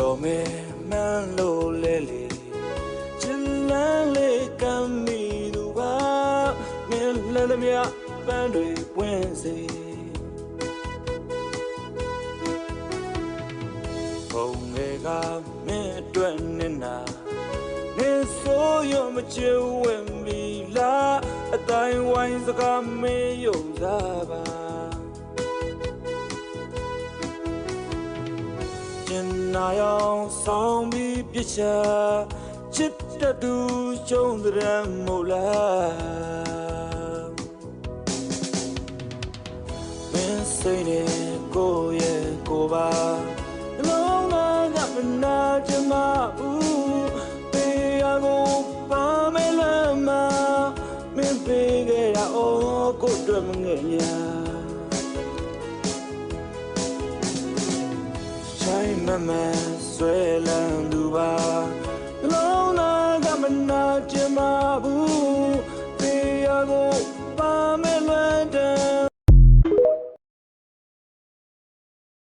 ပြောမယ်မှန်းလို့လေလေချစ်လန်းလေးကမ်းမိသူပါမင်းလည်းသမျှပန်းတွေပွင့်စေဘုံငယ်ကမင်းအတွက်နဲ့နာနေဆိုရမချစ်ဝင်ပြီလားအတိုင်းဝိုင်းစကားမေးယုံစားပါကျင်နာရောင်ဆောင်ပြီးပြချာချစ်တတူရှုံးတဲ့မို့လားမင်းစိတ်နဲ့ကိုရဲ့ကိုပါလုံးသားကမနာချင်မဘူးပေရကိုပါမဲလမ်းမှာမင်းပေးခဲ့တာအော်ကိုတွေ့မငဲ့ညာဆိုင်မမဆွဲလန်းသူပါလုံးသားကမနာချင်မ